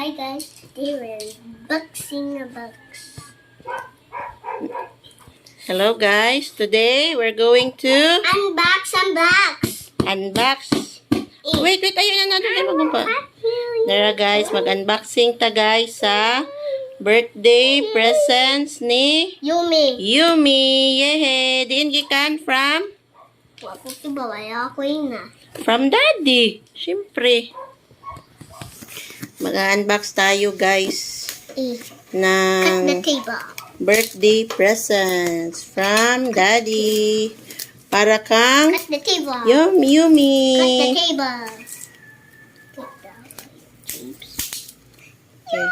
Hi guys, today we're unboxing a box. Hello guys, today we're going to unbox. Wait, ayun na natin pa. Dara guys, mag-unboxing ta guys sa birthday presents ni Yumi. Yehey! Diin gikan from? From Daddy. Siyempre. Mag-unbox tayo guys ng Cut the table. Birthday presents from Daddy. Para kang Cut the table. Yumi. Cut the table. Okay.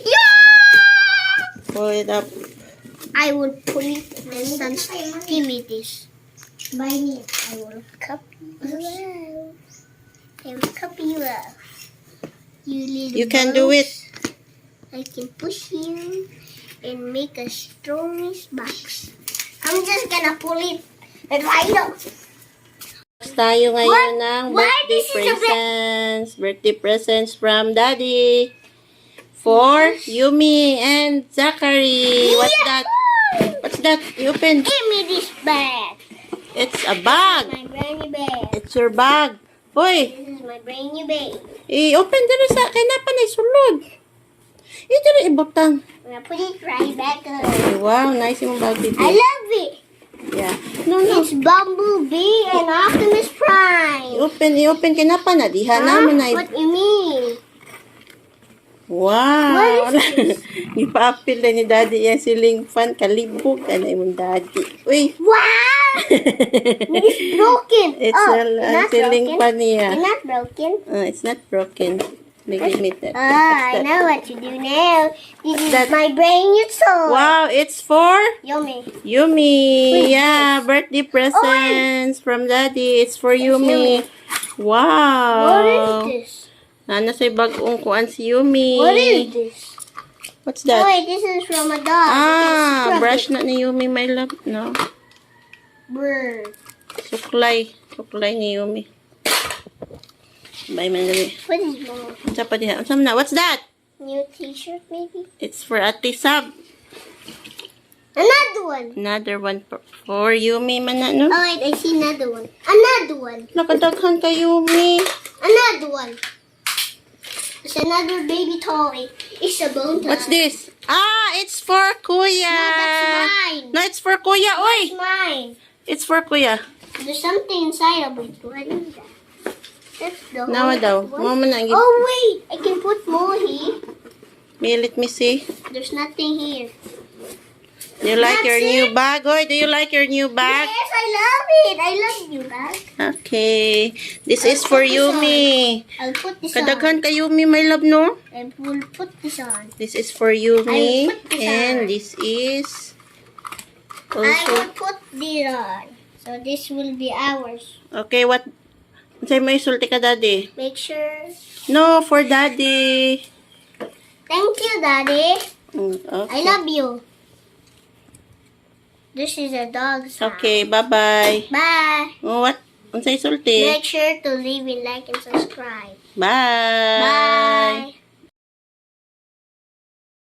Yeah! Pull it up. I will put it in some steamy dish. By me, I will cup you up. I will cup you up. You can do it. I can push you and make a strongest box. I'm just gonna pull it and right up. Tayo ngayon ng What? birthday This is a presents. Birthday presents from Daddy. For Yumi and Zachary. What's that? What's that? You open. Give me this bag. It's a bag. My brand new bag. It's your bag. Hoy, This is my brand new bag. i-open dito sa kay napa na isulod. Ito rin ibutang. I'm gonna put it right back up. Wow, nice yung bag dito. I love it. Yeah. No. It's Bumblebee and Optimus Prime. I-open kay napa na diha naman na. What you mean? Wow! What is this? Ipa-appeal na ni Daddy yan siling fan. Kalibog ka na yung Daddy. Uy! Wow! It's broken. It's not siling broken. fan niya. It's not broken. It's not broken. Give me that. I know what to do now. This is my brand new toy. Wow! It's for Yummy. Yumi. Yeah, birthday presents from Daddy. It's for Yumi. Wow! What is this? Nana sa'y bagong kuan si Yumi. What is this? What's that? Wait, this is from a dog. Brush na ni Yumi, my love. No. Bird. Suklay ni Yumi. Bye, man. What is more? What's that? New t-shirt maybe? It's for Ate Sab. Another one. Another one for Yumi man na, no? Oh wait, I see another one. Another one. Nakadaghan ka, Yumi. Another one. It's another baby toy. It's a bone toy. What's this? It's for Kuya. No, that's mine. No, it's for Kuya. Oy! It's mine. It's for Kuya. There's something inside of it. What is that? That's the Nawa daw. one. Mama na. Oh wait, I can put more here. Let me see. There's nothing here. Do you like your That's new it? bag? Oy, do you like your new bag? Yes, I love it. I love you, bag. Okay. This is for Yumi. I'll put this Kadaghan ka, Yumi, my love, no? on. I will put this on. This is for Yumi. I will put this And on. this is I also... will put this on. So this will be ours. Okay, what? Sa'yo mo isulti ka, Daddy? Make sure. No, for Daddy. Thank you, Daddy. Okay. I love you. This is a dog sound. Okay, bye-bye. Bye. Oh, what? Unsay sulti? Make sure to leave a like and subscribe. Bye. Bye.